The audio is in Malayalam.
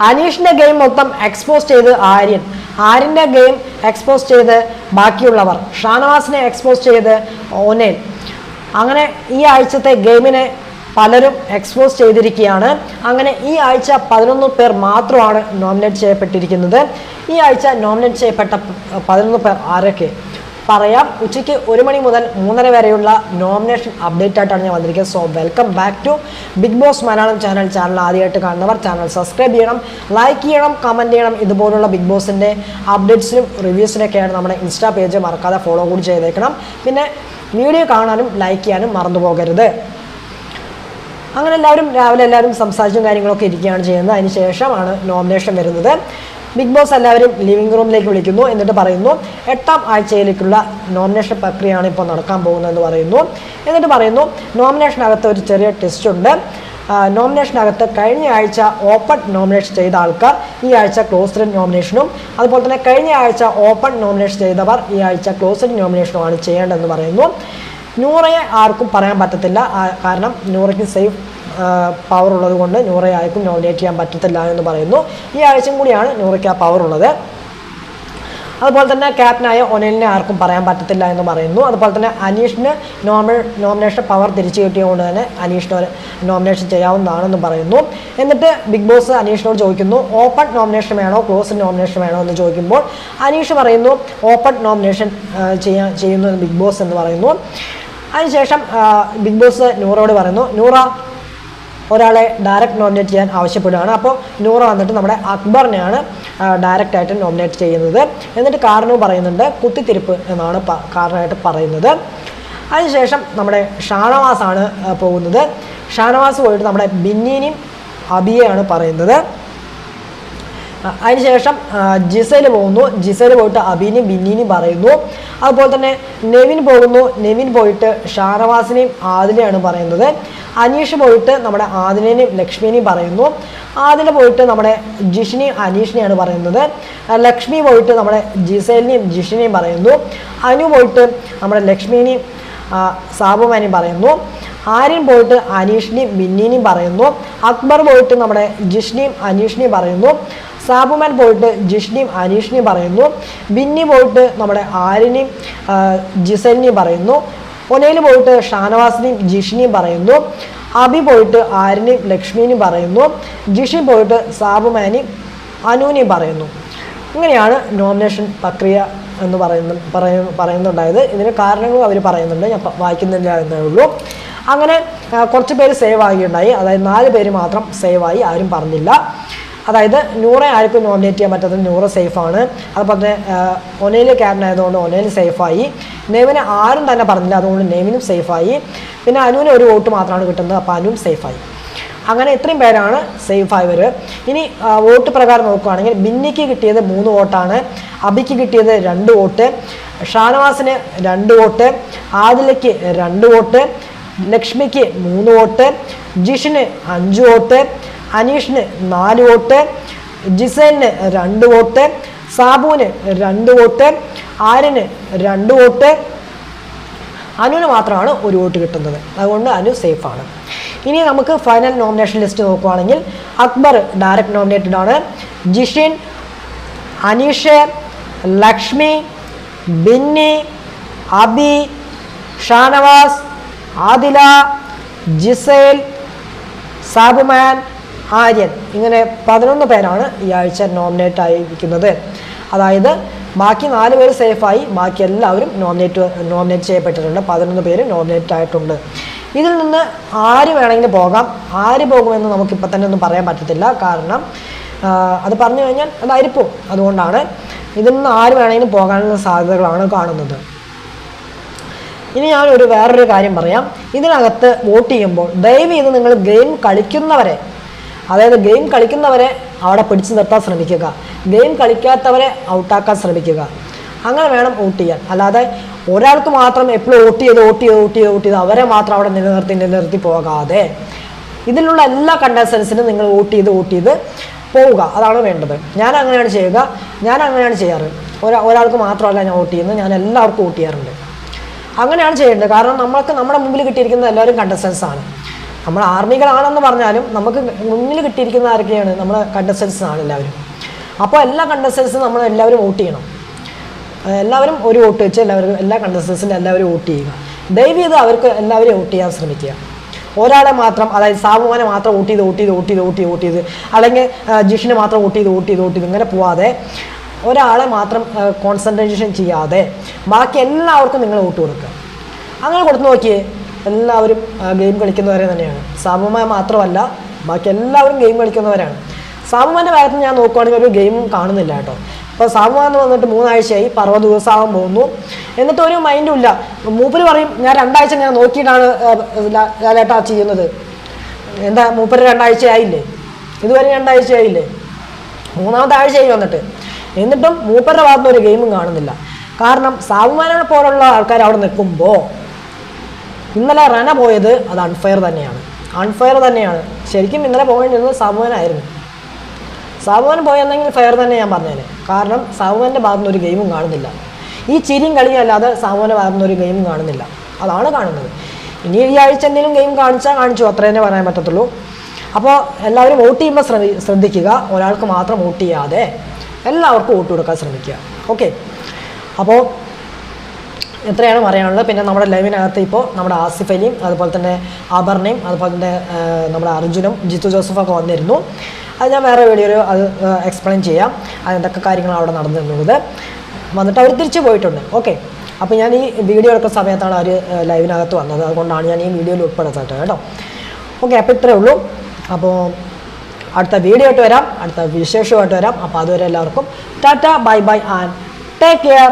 അനീഷിന്റെ ഗെയിം മൊത്തം എക്സ്പോസ് ചെയ്ത് ആര്യൻ, ആര്യന്റെ ഗെയിം എക്സ്പോസ് ചെയ്ത് ബാക്കിയുള്ളവർ, ഷാനവാസിനെ എക്സ്പോസ് ചെയ്ത് ഒനേൽ. അങ്ങനെ ഈ ആഴ്ചത്തെ ഗെയിമിനെ പലരും എക്സ്പോസ് ചെയ്തിരിക്കുകയാണ്. അങ്ങനെ ഈ ആഴ്ച 11 പേർ മാത്രമാണ് നോമിനേറ്റ് ചെയ്യപ്പെട്ടിരിക്കുന്നത്. ഈ ആഴ്ച നോമിനേറ്റ് ചെയ്യപ്പെട്ട 11 പേർ ആരൊക്കെ പറയാം. ഉച്ചയ്ക്ക് 1 മണി മുതൽ 3:30 വരെയുള്ള നോമിനേഷൻ അപ്ഡേറ്റ് ആയിട്ടാണ് ഞാൻ വന്നിരിക്കുന്നത്. So welcome back to Bigg Boss Malayalam channel. Channel ആദ്യമായിട്ട് കാണുന്നവർ ചാനൽ സബ്സ്ക്രൈബ് ചെയ്യണം, ലൈക്ക് ചെയ്യണം, കമൻറ്റ് ചെയ്യണം. ഇതുപോലുള്ള ബിഗ് ബോസിൻ്റെ അപ്ഡേറ്റ്സിനും റിവ്യൂസിനൊക്കെയാണ് നമ്മുടെ ഇൻസ്റ്റാ പേജ്, മറക്കാതെ ഫോളോ കൂടി ചെയ്തേക്കണം. പിന്നെ വീഡിയോ കാണാനും ലൈക്ക് ചെയ്യാനും മറന്നു പോകരുത്. അങ്ങനെ എല്ലാവരും സംസാരിച്ചും കാര്യങ്ങളൊക്കെ ഇരിക്കുകയാണ് ചെയ്യുന്നത്. അതിന് ശേഷമാണ് നോമിനേഷൻ വരുന്നത്. ബിഗ് ബോസ് എല്ലാവരും ലിവിംഗ് റൂമിലേക്ക് വിളിക്കുന്നു. എന്നിട്ട് പറയുന്നു 8ാം ആഴ്ചയിലേക്കുള്ള നോമിനേഷൻ പ്രക്രിയയാണ് ഇപ്പോൾ നടക്കാൻ പോകുന്നതെന്ന് പറയുന്നു. എന്നിട്ട് പറയുന്നു നോമിനേഷനകത്ത് ഒരു ചെറിയ ടെസ്റ്റ് ഉണ്ട്. നോമിനേഷനകത്ത് കഴിഞ്ഞ ആഴ്ച ഓപ്പൺ നോമിനേഷൻ ചെയ്ത ആൾക്കാർ ഈ ആഴ്ച ക്ലോസ്ഡ് നോമിനേഷനും, അതുപോലെ തന്നെ കഴിഞ്ഞ ആഴ്ച ഓപ്പൺ നോമിനേഷൻ ചെയ്തവർ ഈ ആഴ്ച ക്ലോസ്ഡ് നോമിനേഷനുമാണ് ചെയ്യേണ്ടതെന്ന് പറയുന്നു. നൂറയെ ആർക്കും പറയാൻ പറ്റത്തില്ല, കാരണം നൂറയ്ക്ക് സേഫ് പവർ ഉള്ളത് കൊണ്ട് നൂറയെ ആർക്കും നോമിനേറ്റ് ചെയ്യാൻ പറ്റത്തില്ല എന്ന് പറയുന്നു. ഈ ആഴ്ചയും കൂടിയാണ് നൂറയ്ക്ക് ആ പവർ ഉള്ളത്. അതുപോലെ തന്നെ ക്യാപ്റ്റനായ ഒനേലിനെ ആർക്കും പറയാൻ പറ്റത്തില്ല എന്ന് പറയുന്നു. അതുപോലെ തന്നെ അനീഷിന് നോമിനേഷൻ പവർ തിരിച്ചു കിട്ടിയതുകൊണ്ട് തന്നെ അനീഷിന് നോമിനേഷൻ ചെയ്യാവുന്നതാണെന്ന് പറയുന്നു. എന്നിട്ട് ബിഗ് ബോസ് അനീഷിനോട് ചോദിക്കുന്നു ഓപ്പൺ നോമിനേഷൻ വേണോ ക്ലോസ്ഡ് നോമിനേഷൻ വേണോ എന്ന് ചോദിക്കുമ്പോൾ അനീഷ് പറയുന്നു ഓപ്പൺ നോമിനേഷൻ ചെയ്യുന്നു ബിഗ് ബോസ് എന്ന് പറയുന്നു. അതിനുശേഷം ബിഗ് ബോസ് നൂറയോട് പറയുന്നു നൂറ ഒരാളെ ഡയറക്റ്റ് നോമിനേറ്റ് ചെയ്യാൻ ആവശ്യപ്പെടുകയാണ്. അപ്പോൾ നൂറ വന്നിട്ട് നമ്മുടെ അക്ബറിനെയാണ് ഡയറക്റ്റായിട്ട് നോമിനേറ്റ് ചെയ്യുന്നത്. എന്നിട്ട് കാരണവും പറയുന്നുണ്ട്, കുത്തിത്തിരിപ്പ് എന്നാണ് കാരണമായിട്ട് പറയുന്നത്. അതിനുശേഷം നമ്മുടെ ഷാനവാസാണ് പോകുന്നത്. ഷാനവാസ് പോയിട്ട് നമ്മുടെ ബിന്നീനെയും അബിയെയാണ് പറയുന്നത്. അതിനുശേഷം ജിസേൽ പോകുന്നു. ജിസേൽ പോയിട്ട് അബീനെയും ബിന്നീനെയും പറയുന്നു. അതുപോലെ തന്നെ നെവിൻ പോകുന്നു. നെവിൻ പോയിട്ട് ഷാനവാസിനെയും ആദിലെയാണ് പറയുന്നത്. അനീഷ് പോയിട്ട് നമ്മുടെ ആദിലിനെയും ലക്ഷ്മിനെയും പറയുന്നു. ആദില പോയിട്ട് നമ്മുടെ ജിഷിനെയും അനീഷിനെയാണ് പറയുന്നത്. ലക്ഷ്മി പോയിട്ട് നമ്മുടെ ജിസേലിനെയും ജിഷിനെയും പറയുന്നു. അനു പോയിട്ട് നമ്മുടെ ലക്ഷ്മിനെയും സാബുമാനെയും പറയുന്നു. ആര്യൻ പോയിട്ട് അനീഷിനെയും ബിന്നീനെയും പറയുന്നു. അക്ബർ പോയിട്ട് നമ്മുടെ ജിഷിനെയും അനീഷിനെയും പറയുന്നു. സാബുമാൻ പോയിട്ട് ജിഷിനെയും അനീഷിനെയും പറയുന്നു. ബിന്നി പോയിട്ട് നമ്മുടെ ആര്യനെയും ജിസേലിനെയും പറയുന്നു. ഒനേൽ പോയിട്ട് ഷാനവാസിനെയും ജിഷിനെയും പറയുന്നു. അബി പോയിട്ട് ആര്യനെയും ലക്ഷ്മിനെയും പറയുന്നു. ജിഷി പോയിട്ട് സാബുമാനെയും അനുവിനെയും പറയുന്നു. ഇങ്ങനെയാണ് നോമിനേഷൻ പ്രക്രിയ എന്ന് പറയുന്നുണ്ടായത്. ഇതിന് കാരണങ്ങൾ അവർ പറയുന്നുണ്ട്, ഞാൻ വായിക്കുന്നില്ല എന്നേ ഉള്ളൂ. അങ്ങനെ കുറച്ച് പേര് സേവ് ആകുകയുണ്ടായി. അതായത് 4 പേര് മാത്രം സേവായി, ആരും പറഞ്ഞില്ല. അതായത് നൂറെ ആർക്കും നോമിനേറ്റ് ചെയ്യാൻ പറ്റാത്തത് നൂറ സേഫാണ്. അതുപോലെ തന്നെ ഒനേൽ ക്യാപ്റ്റൻ ആയതുകൊണ്ട് ഒനേൽ സേഫായി. നെവിനെ ആരും തന്നെ പറഞ്ഞില്ല, അതുകൊണ്ട് നെവിനും സേഫായി. പിന്നെ അനുവിന് ഒരു വോട്ട് മാത്രമാണ് കിട്ടുന്നത്, അപ്പോൾ അനുവും സേഫായി. അങ്ങനെ ഇത്രയും പേരാണ് സേഫായവർ. ഇനി വോട്ട് പ്രകാരം നോക്കുകയാണെങ്കിൽ ബിന്നിക്ക് കിട്ടിയത് 3 വോട്ടാണ്, അബിക്ക് കിട്ടിയത് 2 വോട്ട്, ഷാനവാസിന് 2 വോട്ട്, ആദിലയ്ക്ക് 2 വോട്ട്, ലക്ഷ്മിക്ക് 3 വോട്ട്, ജിഷിന് 5 വോട്ട്, അനീഷിന് 4 വോട്ട്, ജിസേലിന് 2 വോട്ട്, സാബുവിന് 2 വോട്ട്, ആര്യന് 2 വോട്ട്, അനുവിന് മാത്രമാണ് 1 വോട്ട് കിട്ടുന്നത്. അതുകൊണ്ട് അനു സേഫാണ്. ഇനി നമുക്ക് ഫൈനൽ നോമിനേഷൻ ലിസ്റ്റ് നോക്കുകയാണെങ്കിൽ അക്ബർ ഡയറക്റ്റ് നോമിനേറ്റഡ് ആണ്. ജിഷിൻ, അനീഷ്, ലക്ഷ്മി, ബിന്നി, അബി, ഷാനവാസ്, ആദില, ജിസേൽ, സാബുമാൻ, ആര്യൻ, ഇങ്ങനെ 11 പേരാണ് ഈ ആഴ്ച നോമിനേറ്റ് ആയിരിക്കുന്നത്. അതായത് ബാക്കി 4 പേര് സേഫായി, ബാക്കി എല്ലാവരും നോമിനേറ്റ് ചെയ്യപ്പെട്ടിട്ടുണ്ട്. 11 പേര് നോമിനേറ്റ് ആയിട്ടുണ്ട്. ഇതിൽ നിന്ന് ആര് വേണമെങ്കിലും പോകാം. ആര് പോകുമെന്ന് നമുക്കിപ്പോൾ തന്നെ ഒന്നും പറയാൻ പറ്റത്തില്ല, കാരണം അത് പറഞ്ഞു കഴിഞ്ഞാൽ അതായിരിക്കും. അതുകൊണ്ടാണ് ഇതിൽ നിന്ന് ആര് വേണമെങ്കിലും പോകാനുള്ള സാധ്യതകളാണ് കാണുന്നത്. ഇനി ഞാൻ വേറൊരു കാര്യം പറയാം. ഇതിനകത്ത് വോട്ട് ചെയ്യുമ്പോൾ ദയവ് ചെയ്ത് നിങ്ങൾ ഗെയിം കളിക്കുന്നവരെ, അതായത് ഗെയിം കളിക്കുന്നവരെ അവിടെ പിടിച്ചു നിർത്താൻ ശ്രമിക്കുക. ഗെയിം കളിക്കാത്തവരെ ഔട്ടാക്കാൻ ശ്രമിക്കുക. അങ്ങനെ വേണം വോട്ട് ചെയ്യാൻ. അല്ലാതെ ഒരാൾക്ക് മാത്രം എപ്പോഴും വോട്ട് ചെയ്ത് അവരെ മാത്രം അവിടെ നിലനിർത്തി പോകാതെ ഇതിലുള്ള എല്ലാ കണ്ടസ്റ്റൻസിനും നിങ്ങൾ വോട്ട് ചെയ്ത് പോവുക. അതാണ് വേണ്ടത്. ഞാൻ അങ്ങനെയാണ് ചെയ്യാറ്. ഒരാൾക്ക് മാത്രമല്ല ഞാൻ വോട്ട് ചെയ്യുന്നത്, ഞാൻ എല്ലാവർക്കും വോട്ട് ചെയ്യാറുണ്ട്. അങ്ങനെയാണ് ചെയ്യേണ്ടത്. കാരണം നമ്മുടെ മുമ്പിൽ കിട്ടിയിരിക്കുന്നത് എല്ലാവരും കണ്ടസ്റ്റൻസ് ആണ്. നമ്മൾ ആർമികളാണെന്ന് പറഞ്ഞാലും നമുക്ക് മുന്നിൽ കിട്ടിയിരിക്കുന്ന ആരൊക്കെയാണ്? നമ്മുടെ കണ്ടസ്റ്റൻസ് ആണ് എല്ലാവരും. അപ്പോൾ എല്ലാ കണ്ടസ്റ്റൻസും നമ്മൾ എല്ലാവരും വോട്ട് ചെയ്യണം. എല്ലാവരും ഒരു വോട്ട് വെച്ച് എല്ലാ കണ്ടസ്റ്റൻസിൻ്റെ എല്ലാവരും വോട്ട് ചെയ്യുക. ദയവ് ചെയ്ത് അവർക്ക് എല്ലാവരും വോട്ട് ചെയ്യാൻ ശ്രമിക്കുക. ഒരാളെ മാത്രം, അതായത് സാബുമാനെ മാത്രം വോട്ട് ചെയ്ത് അല്ലെങ്കിൽ ജിഷിനെ മാത്രം വോട്ട് ചെയ്ത് ഇങ്ങനെ പോവാതെ, ഒരാളെ മാത്രം കോൺസെൻട്രേഷൻ ചെയ്യാതെ ബാക്കി എല്ലാവർക്കും നിങ്ങൾ വോട്ട് കൊടുക്കുക. അങ്ങനെ കൊടുത്തു നോക്കിയേ, എല്ലാവരും ഗെയിം കളിക്കുന്നവരെ തന്നെയാണ്. സാബുമാൻ മാത്രമല്ല, ബാക്കി എല്ലാവരും ഗെയിം കളിക്കുന്നവരാണ്. സാബുമാൻ്റെ കാര്യത്തിൽ ഞാൻ നോക്കുകയാണെങ്കിൽ ഒരു ഗെയിമും കാണുന്നില്ല കേട്ടോ. അപ്പോൾ സാബുമാൻ വന്നിട്ട് 3 ആഴ്ചയായി, 60 ദിവസമാകാൻ പോകുന്നു, എന്നിട്ട് ഒരു മൈൻഡും ഇല്ല. മൂപ്പര് പറയും ഞാൻ 2 ആഴ്ച ഞാൻ നോക്കിയിട്ടാണ് ലാലേട്ടാ ചെയ്യുന്നത്. എന്താ മൂപ്പര് 2 ആഴ്ചയായില്ലേ? ഇതുവരെ 2 ആഴ്ചയായില്ലേ? 3-ാമത്തെ ആഴ്ചയായി വന്നിട്ട്, എന്നിട്ടും മൂപ്പരുടെ ഭാഗത്തുനിന്ന് ഒരു ഗെയിമും കാണുന്നില്ല. കാരണം സാബുമാനെ പോലുള്ള ആൾക്കാർ അവിടെ നിൽക്കുമ്പോൾ ഇന്നലെ റന പോയത് അത് അൺഫെയർ തന്നെയാണ്. ശരിക്കും ഇന്നലെ പോകേണ്ടിരുന്നത് സാബുമാനായിരുന്നു. സാബുമാൻ പോയെന്നെങ്കിൽ ഫെയർ തന്നെ ഞാൻ പറഞ്ഞേനെ. കാരണം സാബുമാൻ്റെ ഭാഗത്തുനിന്ന് ഒരു ഗെയിമും കാണുന്നില്ല. ഈ ചിരിയും കളിയും അല്ലാതെ സാബുമാൻ്റെ ഭാഗത്തുനിന്ന് ഒരു ഗെയിമും കാണുന്നില്ല. അതാണ് കാണുന്നത്. ഇനി ഈ ആഴ്ച എന്തെങ്കിലും ഗെയിം കാണിച്ചു, അത്ര തന്നെ പറയാൻ പറ്റത്തുള്ളൂ. അപ്പോൾ എല്ലാവരും വോട്ട് ചെയ്യുമ്പോൾ ശ്രദ്ധിക്കുക. ഒരാൾക്ക് മാത്രം വോട്ട് ചെയ്യാതെ എല്ലാവർക്കും വോട്ട് കൊടുക്കാൻ ശ്രമിക്കുക. ഓക്കെ, അപ്പോൾ എത്രയാണ് പറയാനുള്ളത്. പിന്നെ നമ്മുടെ ലൈവിനകത്ത് ഇപ്പോൾ നമ്മുടെ ആസിഫ് അലിയും അതുപോലെ തന്നെ അപർണയും അതുപോലെ തന്നെ നമ്മുടെ അർജുനും ജിത്തു ജോസഫൊക്കെ വന്നിരുന്നു. അത് ഞാൻ വേറെ വീഡിയോയിൽ അത് എക്സ്പ്ലെയിൻ ചെയ്യാം, അതെന്തൊക്കെ കാര്യങ്ങളാണ് അവിടെ നടന്നിരുന്നത്. വന്നിട്ട് അവർ തിരിച്ചു പോയിട്ടുണ്ട്. ഓക്കെ, അപ്പോൾ ഞാൻ ഈ വീഡിയോ എടുക്കുന്ന സമയത്താണ് അവർ ലൈവിനകത്ത് വന്നത്, അതുകൊണ്ടാണ് ഞാൻ ഈ വീഡിയോയിൽ ഉൾപ്പെടുത്താത്തത് കേട്ടോ. ഓക്കെ, അപ്പോൾ ഇത്രയേ ഉള്ളൂ. അപ്പോൾ അടുത്ത വീഡിയോ ആയിട്ട് വരാം, അടുത്ത വിശേഷമായിട്ട് വരാം. അപ്പോൾ അതുവരെ എല്ലാവർക്കും Tata, bye bye and take care.